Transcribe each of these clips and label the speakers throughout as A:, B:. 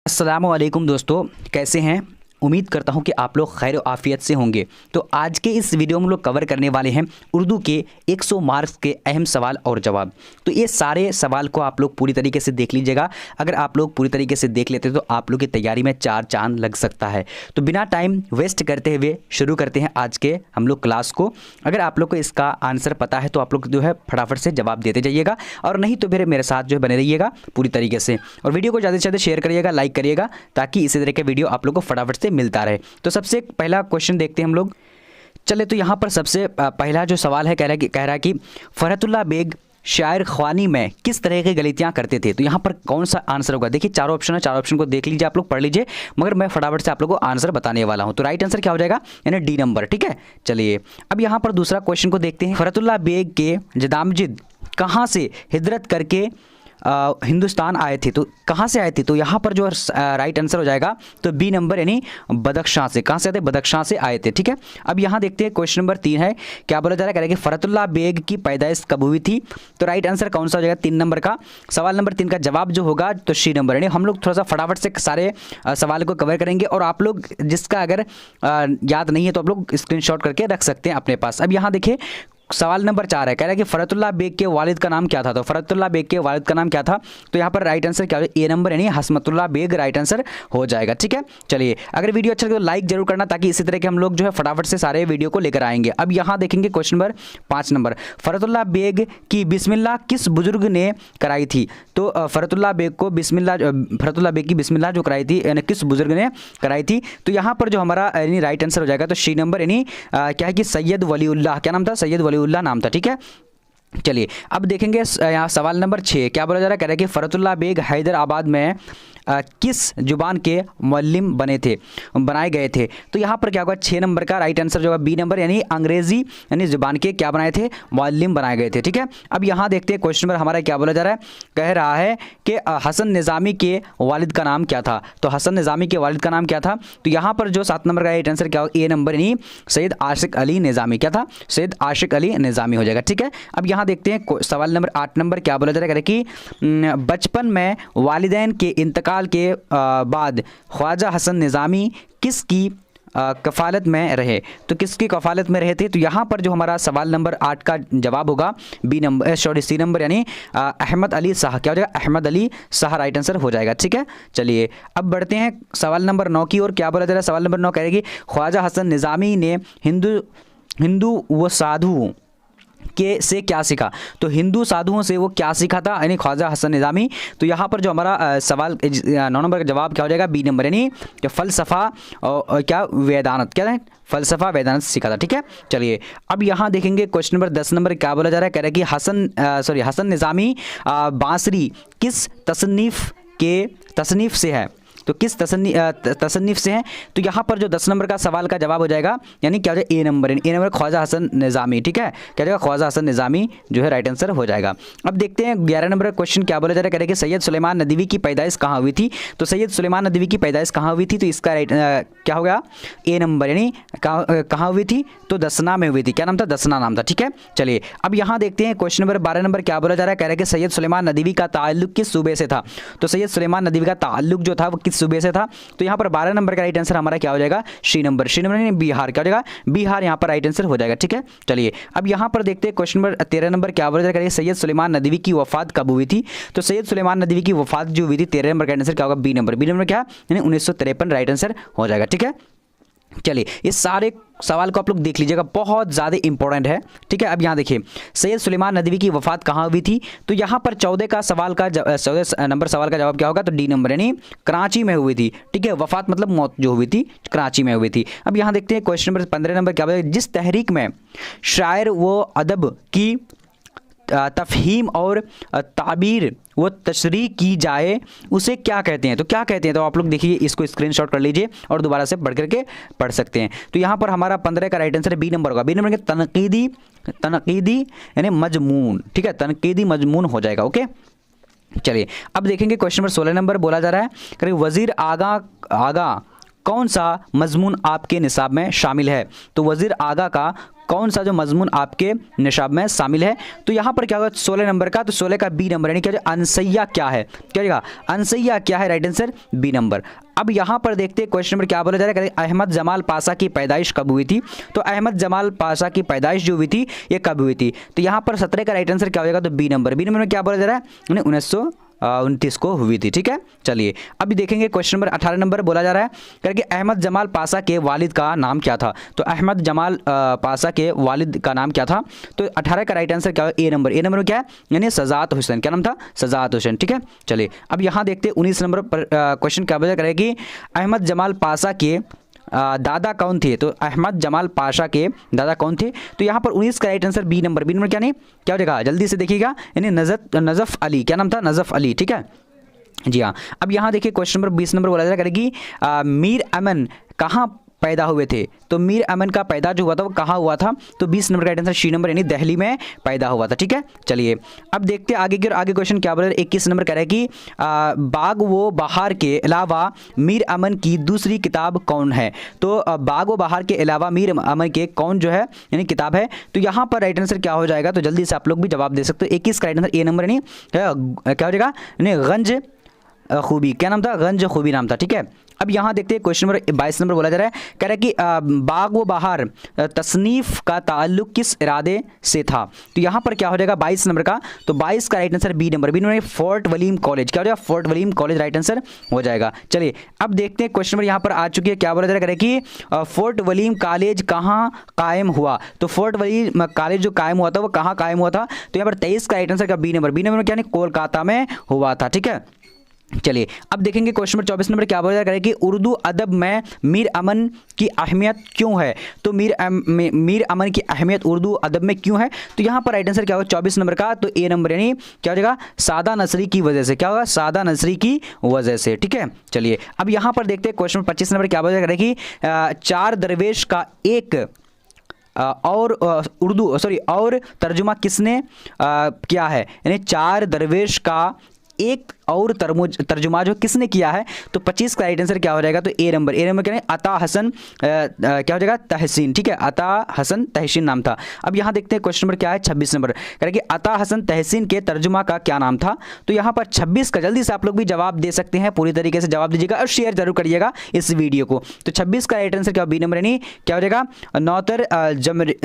A: अस्सलामु अलैकुम दोस्तों, कैसे हैं। उम्मीद करता हूं कि आप लोग खैर आफियत से होंगे। तो आज के इस वीडियो में हम लोग कवर करने वाले हैं उर्दू के 100 मार्क्स के अहम सवाल और जवाब। तो ये सारे सवाल को आप लोग पूरी तरीके से देख लीजिएगा। अगर आप लोग पूरी तरीके से देख लेते तो आप लोग की तैयारी में 4 चांद लग सकता है। तो बिना टाइम वेस्ट करते हुए शुरू करते हैं आज के हम लोग क्लास को। अगर आप लोग को इसका आंसर पता है तो आप लोग जो है फटाफट से जवाब देते जाइएगा, और नहीं तो फिर मेरे साथ जो है बने रहिएगा पूरी तरीके से। और वीडियो को ज़्यादा से ज़्यादा शेयर करिएगा, लाइक करिएगा, ताकि इसी तरह के वीडियो आप लोग को फटाफट से मिलता रहे। तो सबसे पहला क्वेश्चन देखते हैं हम लोग। चले तो यहाँ पर सबसे पहला जो सवाल है, कह रहा है कि फरहतुल्लाह बेग शायर ख्वानी में किस तरह की गलतियां करते थे। तो यहाँ पर कौन सा आंसर होगा। देखिए चारों ऑप्शन है, चारों ऑप्शन को देख लीजिए, आप लोग पढ़ लीजिए, मगर मैं फटाफट से आप लोगों को आंसर बताने वाला हूँ। तो राइट आंसर क्या हो जाएगा, यानी डी नंबर। ठीक है, चलिए अब यहाँ पर दूसरा क्वेश्चन को देखते हैं। फरहतुल्लाह बेग के जदामजिद कहाँ से हिजरत करके हिंदुस्तान आए थे। तो कहाँ से आए थे, तो यहाँ पर जो राइट आंसर हो जाएगा तो बी नंबर, यानी बदख्शां से। कहाँ से आए थे, बदख्शां से आए थे। ठीक है, अब यहाँ देखते हैं क्वेश्चन नंबर 3 है, क्या बोला जा रहा है, कह रहा है कि फरहतुल्लाह बेग की पैदाइश कब हुई थी। तो राइट आंसर कौन सा हो जाएगा, 3 नंबर का। सवाल नंबर 3 का जवाब जो होगा तो सी नंबर, यानी हम लोग थोड़ा सा फटाफट से सारे सवाल को कवर करेंगे, और आप लोग जिसका अगर याद नहीं है तो आप लोग स्क्रीनशॉट करके रख सकते हैं अपने पास। अब यहाँ देखिए सवाल नंबर 4 है, कह रहा है कि फरहतुल्लाह बेग के वालिद का नाम क्या था। तो फरहतुल्लाह बेग के वालिद का नाम क्या था, तो यहाँ पर राइट आंसर क्या हो जाएगा, ए नंबर, यानी हसमतुल्लाह बेग राइट आंसर हो जाएगा। ठीक है, चलिए अगर वीडियो अच्छा लगे तो लाइक जरूर करना, ताकि इसी तरह के हम लोग जो है फटाफट से सारे वीडियो को लेकर आएंगे। अब यहाँ देखेंगे question number 5 number, Farhatullah bag की बिस्मिल्लाह किस बुजुर्ग ने कराई थी। तो फरहतुल्लाह बेग की बिस्मिल्लाह जो कराई थी, यानी किस बुजुर्ग ने कराई थी। तो यहाँ पर जो हमारा यानी राइट आंसर हो जाएगा तो सी नंबर, यानी क्या है कि सैयद वलीउल्लाह, क्या नाम था, सैयद वलीउल्लाह नाम था। ठीक है, चलिए अब देखेंगे यहाँ सवाल नंबर 6, क्या बोला जा रहा है, कह रहा है कि फरहतुल्लाह बेग हैदराबाद में किस जुबान के मुअल्लिम बनाए गए थे। तो यहाँ पर क्या होगा, 6 नंबर का राइट आंसर जो है बी नंबर, यानी अंग्रेजी यानी जुबान के क्या बनाए थे, मुअल्लिम बनाए गए थे। ठीक है, अब यहाँ देखते हैं क्वेश्चन नंबर हमारा क्या बोला जा रहा है, कह रहा है कि हसन निज़ामी के वालिद का नाम क्या था। तो हसन निज़ामी के वालिद का नाम क्या था, तो यहाँ पर जो 7 नंबर का राइट आंसर क्या होगा, ए नंबर, यानी सैयद आशिक अली निज़ामी। क्या था, सैयद आशिक अली निज़ामी हो जाएगा। ठीक है, अब यहाँ देखते हैं सवाल नंबर 8 नंबर, क्या बोला जा रहा है कि बचपन में वालिदैन के इंतकाल के बाद ख्वाजा हसन निज़ामी किसकी कफ़ालत में रहे। तो किसकी कफ़ालत में रहे थे, तो यहाँ पर जो हमारा सवाल नंबर 8 का जवाब होगा बी नंबर, सी नंबर, यानी अहमद अली शाह। क्या हो जाएगा, अहमद अली शाह राइट आंसर हो जाएगा। ठीक है, चलिए अब बढ़ते हैं सवाल नंबर 9 की ओर। क्या बोला जा रहा है, सवाल नंबर 9 कहेगी ख्वाजा हसन निज़ामी ने हिंदू व साधु के से क्या सीखा। तो हिंदू साधुओं से वो क्या सीखा था, यानी ख्वाजा हसन निज़ामी। तो यहाँ पर जो हमारा सवाल 9 नंबर का जवाब क्या हो जाएगा, बी नंबर, यानी फ़लसफ़ा और क्या वेदानत, क्या है, फ़लसफ़ा वेदानत सीखा था। ठीक है, चलिए अब यहाँ देखेंगे क्वेश्चन नंबर 10 नंबर, क्या बोला जा रहा है, कह रहा है कि हसन निज़ामी बांसरी किस तसनीफ़ से है। तो किस तसन्नीफ़ से हैं। तो यहाँ पर जो 10 नंबर का सवाल का जवाब हो जाएगा, यानी क्या हो जाएगा, ए नंबर ख्वाजा हसन निज़ामी। ठीक है, क्या जाएगा, ख्वाजा हसन निज़ामी जो है राइट आंसर हो जाएगा। अब देखते हैं 11 नंबर का क्वेश्चन, क्या बोला जा रहा है, कह रहे कि सैयद सुलेमान नदवी की पैदाइश कहाँ हुई थी। तो सैयद सुलेमान नदवी की पैदाइश कहाँ हुई थी, तो इसका राइट क्या हो गया, ए नंबर, यानी कहाँ हुई थी, तो दसना में हुई थी। क्या नाम था, दसना नाम था। ठीक है, चलिए अब यहाँ देखते हैं क्वेश्चन नंबर 12 नंबर, क्या बोला जा रहा है, कह रहा है कि सैयद सुलेमान नदवी का ताल्लुक किस सूबे से था। तो सैयद सुलेमान नदवी का ताल्लुक जो था वो किस सूबे से था। तो यहाँ पर 12 नंबर का राइट आंसर हमारा क्या हो जाएगा, सी नंबर, बिहार। क्या हो जाएगा, बिहार यहाँ पर राइट आंसर हो जाएगा। ठीक है, चलिए अब यहाँ पर देखते हैं क्वेश्चन नंबर 13 नंबर, क्या बोला जा रहा है, सैयद सुलेमान नदवी की वफात कब हुई थी। तो सैयद सुलेमान नदवी की वफात जो हुई थी 13 नंबर का आंसर क्या होगा, बी नंबर क्या, यानी 1953 राइट आंसर हो जाएगा। ठीक है, चलिए ये सारे सवाल को आप लोग देख लीजिएगा, बहुत ज़्यादा इंपॉर्टेंट है। ठीक है, अब यहाँ देखिए सैयद सुलेमान नदवी की वफात कहाँ हुई थी। तो यहाँ पर 14 नंबर सवाल का जवाब क्या होगा, तो डी नंबर, यानी कराची में हुई थी। ठीक है, वफात मतलब मौत जो हुई थी कराची में हुई थी। अब यहाँ देखते हैं क्वेश्चन नंबर 15 नंबर, क्या बोला, जिस तहरीक में शायर व अदब की तफहीम और ताबीर वो तशरीह की जाए उसे क्या कहते हैं। तो क्या कहते हैं, तो आप लोग देखिए, इसको स्क्रीनशॉट कर लीजिए और दोबारा से पढ़ सकते हैं। तो यहाँ पर हमारा 15 का राइट आंसर बी नंबर होगा। बी नंबर के तनकीदी यानी मजमून। ठीक है, तनकीदी मजमून हो जाएगा। ओके, चलिए अब देखेंगे क्वेश्चन नंबर 16 नंबर, बोला जा रहा है वज़ीर आगा कौन सा मजमून आपके निसाब में शामिल है? तो वज़ीर आगा का कौन सा जो मजमून आपके निसाब में शामिल है? तो यहाँ पर क्या होगा 16 नंबर का, तो 16 का बी नंबर, यानी क्या अनसैया क्या है? क्या होगा अनसैया क्या है? Right answer B number. अब यहाँ पर देखते हैं क्वेश्चन नंबर क्या बोला जा रहा है, अहमद जमाल पाशा की पैदाइश कब हुई थी? तो अहमद जमाल पाशा की पैदाइश जो हुई थी ये कब हुई थी? तो यहाँ पर 17 का राइट आंसर क्या हो जाएगा? तो बी नंबर। बी नंबर में क्या बोला जा रहा है? 1929 को हुई थी। ठीक है, चलिए अभी देखेंगे क्वेश्चन नंबर 18 नंबर बोला जा रहा है करके अहमद जमाल पाशा के वालिद का नाम क्या था? तो अहमद जमाल पाशा के वालिद का नाम क्या था? तो 18 का राइट आंसर क्या है? ए नंबर। ए नंबर में क्या है? यानी सजात हुसैन। क्या नाम था? सजात हुसैन। ठीक है, चलिए अब यहाँ देखते हैं 19 नंबर पर क्वेश्चन क्या बोला करेगी, अहमद जमाल पाशा के दादा कौन थे? तो अहमद जमाल पाशा के दादा कौन थे? तो यहाँ पर 19 का right answer B number. B number क्या नहीं क्या हो जाएगा? जल्दी से देखिएगा, यानी नजफ अली। क्या नाम था? नजफ अली। ठीक है जी हाँ। अब यहाँ देखिए क्वेश्चन नंबर 20 नंबर बोला जा करेगी मीर अमन कहाँ पैदा हुए थे? तो मीर अमन का पैदा जो हुआ था वो कहाँ हुआ था? तो 20 नंबर का राइट आंसर सी नंबर, यानी दिल्ली में पैदा हुआ था। ठीक है, चलिए अब देखते हैं आगे की, और आगे क्वेश्चन क्या बोल रहा है 21 नंबर कह रहा है कि बाग व बहार के अलावा मीर अमन की दूसरी किताब कौन है? तो बाग व बहार के अलावा मीर अमन के कौन जो है यानी किताब है? तो यहाँ पर राइट आंसर क्या हो जाएगा? तो जल्दी से आप लोग भी जवाब दे सकते हो। 21 का राइट आंसर ए नंबर, यानी क्या हो जाएगा? यानी गंज खूबी। क्या नाम था? गंज खूबी नाम था। ठीक है, अब यहाँ देखते हैं क्वेश्चन नंबर 22 नंबर बोला जा रहा है, कह रहा है कि बाग व बहार तसनीफ का ताल्लुक किस इरादे से था? तो यहाँ पर क्या हो जाएगा 22 नंबर का? तो 22 का right answer B number. B number Fort William college. क्या हो जाएगा? Fort William college right answer हो जाएगा। चलिए अब देखते हैं क्वेश्चन नंबर यहाँ पर आ चुकी है, क्या बोला जा रहा है कि फोर्ट वलीम कॉलेज कहाँ कायम हुआ? तो फोर्ट वलीम कॉलेज जो कायम हुआ था वो कहाँ कायम हुआ था? तो यहाँ पर 23 का राइट आंसर का बी नंबर। बी नंबर क्या? कोलकाता में हुआ था। ठीक है, चलिए अब देखेंगे क्वेश्चन नंबर 24 नंबर क्या बोला जा रहा है कि उर्दू अदब में मीर अमन की अहमियत क्यों है? तो मीर अमन की अहमियत उर्दू अदब में क्यों है? तो यहाँ पर राइट आंसर क्या होगा 24 नंबर का? तो ए नंबर, यानी क्या हो जाएगा? सादा नसरी की वजह से। क्या होगा? सादा नसरी की वजह से। ठीक है, चलिए अब यहाँ पर देखते हैं क्वेश्चन नंबर 25 नंबर क्या बोला जा रहा है कि चार दरवेश का एक और उर्दू और तर्जुमा किसने किया है? यानी चार दरवेश का एक और तर्जुमा जो किसने किया है? तो 25 का राइट आंसर क्या हो जाएगा? तो ए नंबर। ए नंबर क्या है? अता हसन क्या हो जाएगा? तहसीन। ठीक है, अता हसन तहसीन नाम था। अब यहाँ देखते हैं क्वेश्चन नंबर क्या है 26 नंबर, कह रहा है कि अता हसन तहसीन के तर्जुमा का क्या नाम था? तो यहाँ पर 26 का जल्दी से आप लोग भी जवाब दे सकते हैं, पूरी तरीके से जवाब दीजिएगा और शेयर जरूर करिएगा इस वीडियो को। तो 26 का राइट आंसर क्या? बी नंबर, यानी क्या हो जाएगा? नौतर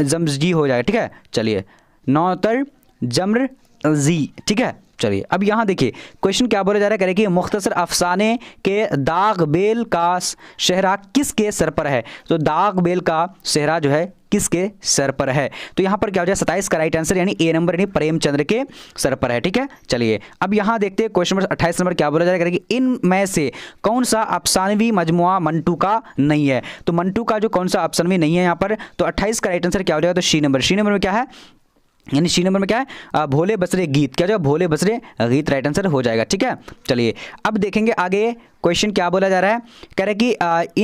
A: जमजी हो जाएगा। ठीक है, चलिए नौतर जमर जी। ठीक है, चलिए अब यहाँ देखिए क्वेश्चन क्या बोला जा रहा है, कह रहे कि मुख्तसर अफसाने के दाग बेल का सेहरा किसके सर पर है? तो दाग बेल का सेहरा जो है किसके सर पर है? तो यहाँ पर क्या हो जाए 27 का राइट आंसर, यानी ए नंबर, यानी प्रेमचंद्र के सर पर है। ठीक है, चलिए अब यहाँ देखते हैं क्वेश्चन नंबर 28 नंबर क्या बोला जा रहा है कि इनमें से कौन सा अफसानवी मजमुआ मंटू का नहीं है? तो मंटू का जो कौन सा अफसानवी नहीं है यहाँ पर? तो 28 का राइट आंसर क्या हो जाएगा? तो सी नंबर। सी नंबर में क्या है? यानी सी नंबर में क्या है? भोले बसरे गीत। क्या जाएगा? भोले बसरे गीत राइट आंसर हो जाएगा। ठीक है, चलिए अब देखेंगे आगे क्वेश्चन क्या बोला जा रहा है, कह रहा है कि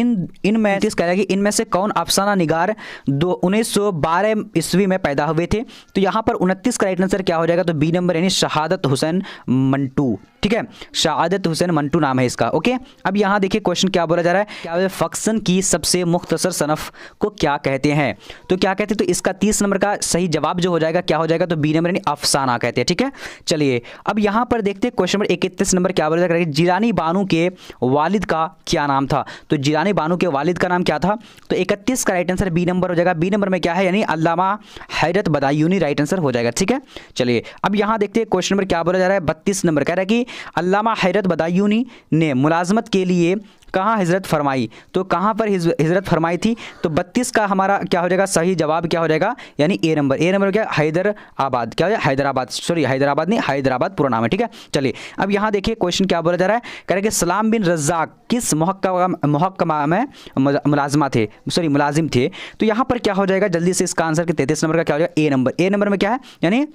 A: इनमें कह रहा है कि इनमें से कौन अफसाना निगार 1912 ईस्वी में पैदा हुए थे? तो यहाँ पर 29 का राइट आंसर क्या हो जाएगा? तो बी नंबर, यानी शहादत हुसैन मंटू। ठीक है, शहादत हुसैन मंटू नाम है इसका। ओके, अब यहाँ देखिए क्वेश्चन क्या बोला जा रहा है, क्या फक्सन की सबसे मुख्तसर सनफ को क्या कहते हैं? तो क्या कहते हैं? तो इसका 30 नंबर का सही जवाब जो हो जाएगा क्या हो जाएगा? तो बी नंबर, यानी अफसाना कहते हैं। ठीक है, चलिए अब यहाँ पर देखते हैं क्वेश्चन नंबर 31 नंबर क्या बोला जा रहा है, जिलानी बानू के वालिद का क्या नाम था? तो जिलानी बानू के वालिद का नाम क्या था? तो 31 का राइट आंसर बी नंबर हो जाएगा। बी नंबर में क्या है? यानी अल्लामा हैरत बदायूनी राइट आंसर हो जाएगा। ठीक है, चलिए अब यहाँ देखते हैं क्वेश्चन नंबर क्या बोला जा रहा है 32 नंबर, कह रहा है कि अल्लामा हैरत बदायूनी ने मुलाजमत के लिए कहाँ हिजरत फरमाई? तो कहाँ पर हिजरत फरमाई थी? तो 32 का हमारा क्या हो जाएगा? सही जवाब क्या हो जाएगा? यानी ए नंबर। ए नंबर क्या? हैदराबाद। क्या हो जाएगा? हैदराबाद। सॉरी, हैदराबाद नहीं, हैदराबाद पूरा नाम है। ठीक है, चलिए अब यहाँ देखिए क्वेश्चन क्या बोला जा रहा है, कह रहा है कि सलाम बिन रज़ाक किस महकमा में मुलाजिम थे? तो यहाँ पर क्या हो जाएगा? जल्दी से इसका आंसर 33 नंबर का क्या हो जाएगा? ए नंबर। ए नंबर में क्या है? यानी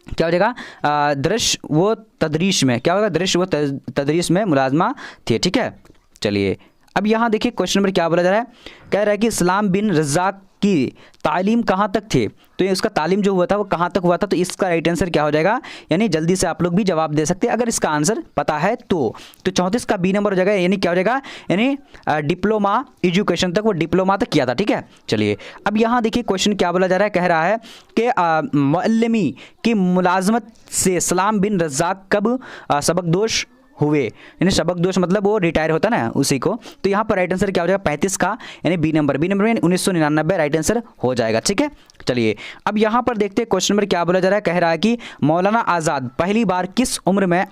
A: क्या हो जाएगा? दृश्य व तदरीश में। क्या होगा? दृश्य व तदरीश में मुलाजमा थे। ठीक है, चलिए अब यहाँ देखिए क्वेश्चन नंबर क्या बोला जा रहा है, कह रहा है कि सलाम बिन रज़ाक की तालीम कहाँ तक थे, तो ये उसका तालीम जो हुआ था वो कहाँ तक हुआ था, तो इसका राइट आंसर क्या हो जाएगा, यानी जल्दी से आप लोग भी जवाब दे सकते हैं अगर इसका आंसर पता है तो 34 का बी नंबर हो जाएगा, यानी क्या हो जाएगा, यानी डिप्लोमा एजुकेशन तक, वो डिप्लोमा तक किया था। ठीक है, चलिए अब यहाँ देखिए क्वेश्चन क्या बोला जा रहा है, कह रहा है कि मुअल्लिमी की मुलाजमत से सलाम बिन रज़ाक कब सबकदोश हुए, यानी सबकदोश मतलब वो रिटायर होता ना उसी को, तो यहाँ पर राइट आंसर क्या हो जाएगा 35 का, यानी बी नंबर यानी 1999 राइट आंसर हो जाएगा। ठीक है, चलिए अब यहाँ पर देखते हैं क्वेश्चन नंबर क्या बोला जा रहा है, कह रहा है कि मौलाना आज़ाद पहली बार किस उम्र में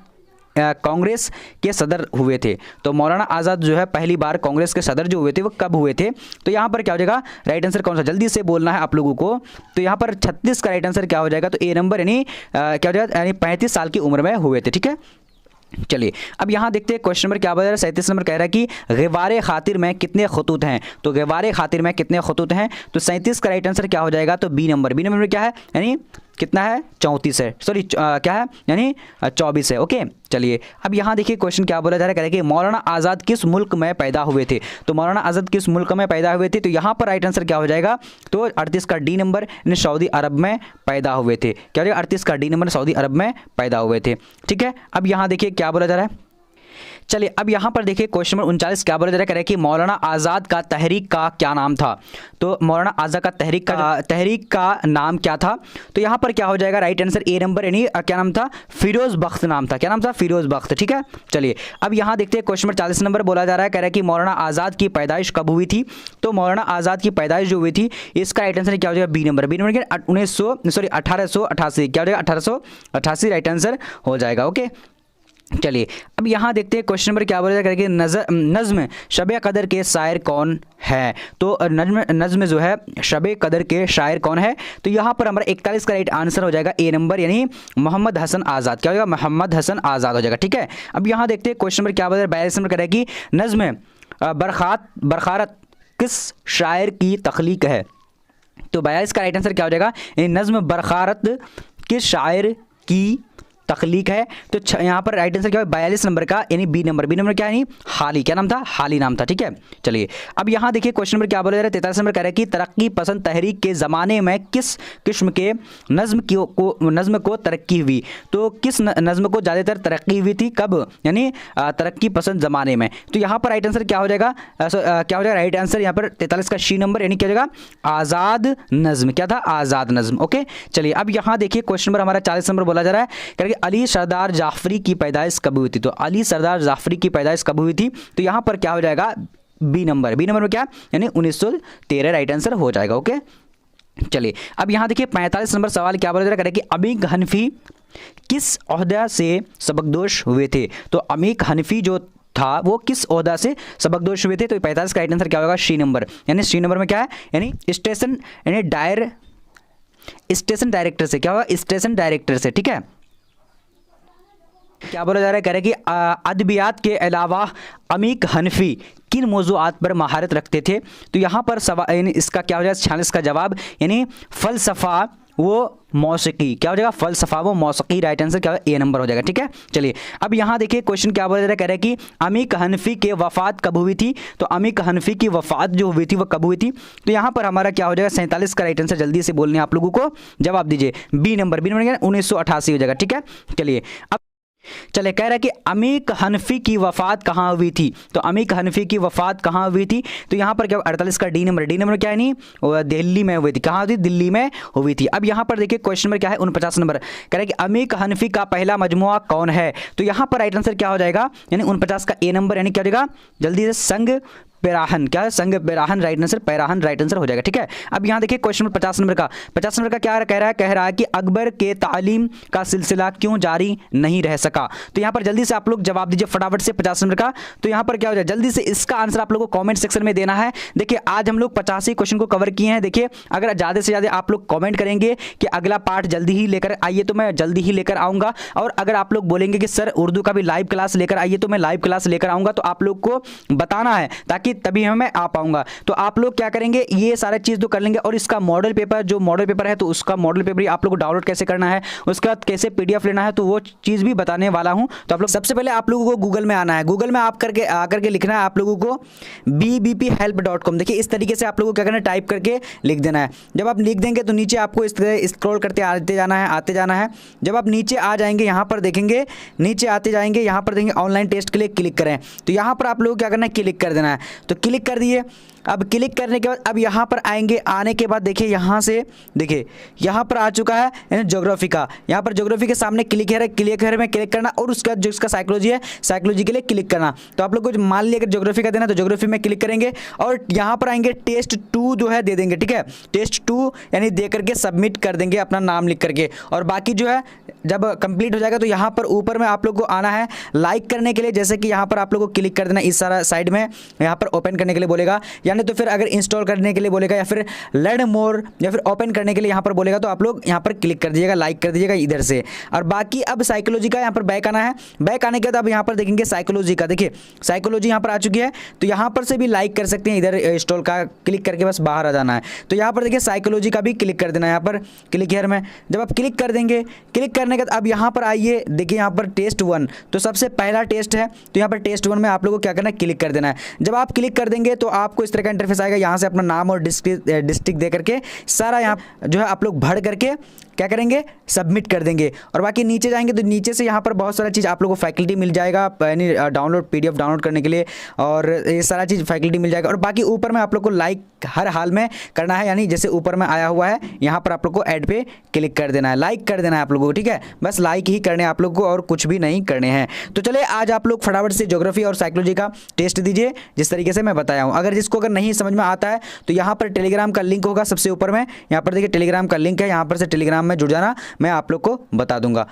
A: कांग्रेस के सदर हुए थे, तो मौलाना आज़ाद जो है पहली बार कांग्रेस के सदर जो हुए थे वो कब हुए थे, तो यहाँ पर क्या हो जाएगा राइट आंसर कौन सा, जल्दी से बोलना है आप लोगों को, तो यहाँ पर 36 का राइट आंसर क्या हो जाएगा, तो ए नंबर यानी क्या हो जाएगा, यानी 35 साल की उम्र में हुए थे। ठीक है, चलिए अब यहाँ देखते हैं क्वेश्चन नंबर क्या बता रहा है, 37 नंबर कह रहा है कि ग़िवारे खातिर में कितने खतूत हैं, तो ग़िवारे खातिर में कितने खतूत हैं, तो 37 का राइट आंसर क्या हो जाएगा, तो बी नंबर में क्या है, यानी कितना है 34 है, सॉरी क्या है, यानी 24 है। ओके, चलिए अब यहाँ देखिए क्वेश्चन क्या बोला जा रहा है, कह रहे कि मौलाना आज़ाद किस मुल्क में पैदा हुए थे, तो मौलाना आज़ाद किस मुल्क में पैदा हुए थे, तो यहाँ पर राइट आंसर क्या हो जाएगा, तो 38 का डी नंबर, यानी सऊदी अरब में पैदा हुए थे। क्या हो जाएगा 38 का डी नंबर, सऊदी अरब में पैदा हुए थे। ठीक है, अब यहाँ देखिए क्या बोला जा रहा है, चलिए अब यहाँ पर देखिए क्वेश्चन नंबर 39 क्या बोला जा रहा है कि मौलाना आज़ाद का तहरीक का क्या नाम था, तो मौलाना आज़ाद का तहरीक का नाम क्या था, तो यहाँ पर क्या हो जाएगा राइट आंसर ए नंबर, यानी क्या नाम था, फिरोज़ बख्त नाम था। क्या नाम था, फिरोज़ बख्त। ठीक है, चलिए अब यहाँ देखते हैं क्वेश्चन नंबर 40 नंबर बोला जा रहा है, कह रहा है कि मौलाना आज़ाद की पैदाइश कब हुई थी, तो मौलाना आज़ाद की पैदाइश जो हुई थी इसका राइट आंसर क्या हो जाएगा, बी नंबर 1888, क्या हो जाएगा 1888 राइट आंसर हो जाएगा। ओके, चलिए अब यहाँ देखते हैं क्वेश्चन नंबर क्या बोला जाएगा, नज़्म शब कदर के शायर कौन है, तो नज़्म जो है शब कदर के शायर कौन है, तो यहाँ पर हमारा 41 का राइट आंसर हो जाएगा ए नंबर, यानी मोहम्मद हसन आज़ाद। क्या हो जाएगा, मोहम्मद हसन आज़ाद हो जाएगा। ठीक है, अब यहाँ देखते हैं क्वेश्चन नंबर क्या बोला, 42 नंबर कह रहा है कि नज़्म बरखारत किस शायर की तख्लीक है, तो 42 का राइट आंसर क्या हो जाएगा, नज़्म बरखारत किस शायर की तख्लीक है, तो यहाँ पर राइट आंसर क्या है 42 नंबर का, यानी बी नंबर क्या है, हाली, क्या नाम था, हाली नाम था। ठीक है, चलिए अब यहाँ देखिए क्वेश्चन नंबर क्या बोला जा रहा है, 43 नंबर कह रहा है कि तरक्की पसंद तहरीक के ज़माने में किस किस्म के नज़्म को तरक्की हुई, तो किस नज़्म को ज़्यादातर तरक्की हुई थी, कब, यानी तरक्की पसंद ज़माने में, तो यहाँ पर राइट आंसर क्या हो जाएगा, क्या हो जाएगा राइट आंसर यहाँ पर 43 का शी नंबर, यानी क्या हो जाएगा आज़ाद नज़्म। क्या था, आज़ाद नज़्म। ओके, चलिए अब यहाँ देखिए क्वेश्चन नंबर हमारा 40 नंबर बोला जा रहा है, अली सरदार जाफरी की पैदाइश कब हुई थी, तो अली सरदार जाफरी की पैदाइश कब हुई थी, तो यहाँ पर क्या हो जाएगा बी नंबर में क्या, यानी 1913 राइट आंसर हो जाएगा। ओके, चलिए अब यहाँ देखिए 45 नंबर सवाल क्या बोला जा रहा है कि अमीक हनफी किस ओहदा से सबकदोश हुए थे, तो अमीक हनफी जो था वो किस ओहदा से सबकदोश हुए थे, तो 45 का राइट आंसर क्या होगा, शी नंबर, यानी शी नंबर में क्या है, यानी स्टेशन डायरेक्टर से। क्या होगा, स्टेशन डायरेक्टर से। ठीक है, क्या बोला जा रहा है, कह रहे हैं कि अदबियात के अलावा अमीक हनफी किन मौज़ूआत पर महारत रखते थे, तो यहाँ पर सवाल, यानी इसका क्या हो जाएगा 46 का जवाब, यानी फ़लसफ़ा वो मौसीकी। क्या हो जाएगा, फ़लसफ़ा वो मौसीकी, राइट आंसर क्या होगा, ए नंबर हो जाएगा। ठीक है, चलिए अब यहाँ देखिए क्वेश्चन क्या बोला जा रहा है, कह रहा है कि अमीक हनफी के वफ़ात कब हुई थी, तो अमीक हनफी की वफ़ात जो हुई थी वो कब हुई थी, तो यहाँ पर हमारा क्या हो जाएगा 47 का राइट आंसर, जल्दी से बोलने आप लोगों को जवाब दीजिए, बी नंबर 1988 हो जाएगा। ठीक है, चलिए अब चले कह रहा है कि अमीक हनफी की वफ़ात कहाँ हुई थी, तो अमीक हनफी की वफ़ात कहाँ हुई थी, तो यहाँ पर क्या 48 का डी नंबर क्या है, नहीं दिल्ली में हुई थी। कहाँ हुई थी, दिल्ली में हुई थी। अब यहाँ पर देखिए क्वेश्चन नंबर क्या है 49 नंबर, कह रहा है कि अमीक हनफी का पहला मजमुआ कौन है, तो यहाँ पर राइट आंसर क्या हो जाएगा, यानी 49 का ए नंबर, यानी क्या हो जाएगा जल्दी से संग पेराहन। क्या है, संग पेराहन राइट आंसर, पेराहन राइट आंसर हो जाएगा। ठीक है, अब यहाँ देखिए क्वेश्चन नंबर 50 नंबर का क्या कह रहा है कि अकबर के तालीम का सिलसिला क्यों जारी नहीं रह सका, तो यहाँ पर जल्दी से आप लोग जवाब दीजिए फटाफट से 50 नंबर का, तो यहाँ पर क्या हो जाए जल्दी से इसका आंसर आप लोगों को कमेंट सेक्शन में देना है। देखिए आज हम लोग 85 क्वेश्चन को कवर किए हैं। देखिए अगर ज़्यादा से ज़्यादा आप लोग कमेंट करेंगे कि अगला पार्ट जल्दी ही लेकर आइए, तो मैं जल्दी ही लेकर आऊँगा, और अगर आप लोग बोलेंगे कि सर उर्दू का भी लाइव क्लास लेकर आइए, तो मैं लाइव क्लास लेकर आऊँगा, तो आप लोग को बताना है ताकि कि तभी मैं आ पाऊंगा। तो आप लोग क्या करेंगे, ये सारा चीज़ तो कर लेंगे और इसका मॉडल पेपर, जो मॉडल पेपर है तो उसका मॉडल पेपर ही आप लोग को डाउनलोड कैसे करना है, उसके बाद कैसे PDF लेना है, तो वो चीज़ भी बताने वाला हूँ। तो आप लोग सबसे पहले आप लोगों को गूगल में आना है। गूगल में आप करके आकर के लिखना है आप लोगों को bbphelp.com। देखिए इस तरीके से आप लोगों को क्या करना है, टाइप करके लिख देना है। जब आप लिख देंगे तो नीचे आपको इस तरह स्क्रॉल करते आते जाना है। जब आप नीचे आ जाएंगे, यहाँ पर देखेंगे, नीचे आते जाएंगे, यहाँ पर देखेंगे ऑनलाइन टेस्ट के लिए क्लिक करें। तो यहाँ पर आप लोगों को क्या करना है, क्लिक कर देना है। तो क्लिक कर दिए। अब क्लिक करने के बाद अब यहाँ पर आएंगे। आने के बाद देखिए यहाँ से, देखिए यहाँ पर आ चुका है ज्योग्राफी का। यहाँ पर ज्योग्राफी के सामने क्लिक है, क्लिक में क्लिक करना और उसके बाद जो इसका साइकोलॉजी है, साइकोलॉजी के लिए क्लिक करना। तो आप लोग को मान लिया अगर ज्योग्राफी का देना तो ज्योग्राफी में क्लिक करेंगे और यहाँ पर आएंगे टेस्ट 2 जो है दे देंगे। ठीक है, टेस्ट 2 यानी दे करके सबमिट कर देंगे अपना नाम लिख करके। और बाकी जो है जब कंप्लीट हो जाएगा तो यहाँ पर ऊपर में आप लोग को आना है लाइक करने के लिए। जैसे कि यहाँ पर आप लोग को क्लिक कर देना इस सारा साइड में, यहाँ पर ओपन करने के लिए बोलेगा, यानी तो फिर अगर इंस्टॉल करने के लिए बोलेगा या फिर लर्न मोर या फिर ओपन करने के लिए यहाँ पर बोलेगा तो आप लोग यहाँ पर क्लिक कर दीजिएगा, लाइक कर दीजिएगा इधर से। और बाकी अब साइकोलॉजी का यहाँ पर बैक आना है। बैक आने के बाद अब यहाँ पर देखेंगे साइकोलॉजी का, देखिए साइकोलॉजी यहाँ पर आ चुकी है। तो यहाँ पर से भी लाइक कर सकते हैं, इधर इंस्टॉल का क्लिक करके बस बाहर आ जाना है। तो यहाँ पर देखिए साइकोलॉजी का भी क्लिक कर देना है, यहाँ पर क्लिक हेयर में। जब आप क्लिक कर देंगे, क्लिक करने के बाद अब यहाँ पर आइए, देखिए यहाँ पर टेस्ट 1 तो सबसे पहला टेस्ट है। तो यहाँ पर टेस्ट 1 में आप लोगों को क्या करना है, क्लिक कर देना है। जब आप क्लिक कर देंगे तो आपको इस तरह का इंटरफेस आएगा। यहाँ से अपना नाम और डिस्ट्रिक्ट दे करके सारा यहाँ जो है आप लोग भर करके क्या करेंगे, सबमिट कर देंगे। और बाकी नीचे जाएंगे तो नीचे से यहाँ पर बहुत सारा चीज़ आप लोगों को फैकल्टी मिल जाएगा, यानी डाउनलोड PDF डाउनलोड करने के लिए, और ये सारा चीज़ फैकल्टी मिल जाएगा। और बाकी ऊपर में आप लोग को लाइक हर हाल में करना है, यानी जैसे ऊपर में आया हुआ है यहाँ पर आप लोग को ऐड पे क्लिक कर देना है, लाइक कर देना है आप लोगों को। ठीक है, बस लाइक ही करने हैं आप लोग को और कुछ भी नहीं करने हैं। तो चलिए आज आप लोग फटाफट से ज्योग्राफी और साइकोलॉजी का टेस्ट दीजिए जिस तरीके से मैं बताया हूँ। अगर नहीं समझ में आता है तो यहाँ पर टेलीग्राम का लिंक होगा सबसे ऊपर में, यहाँ पर देखिए टेलीग्राम का लिंक है, यहाँ पर से टेलीग्राम में जुड़ जाना, मैं आप लोग को बता दूंगा।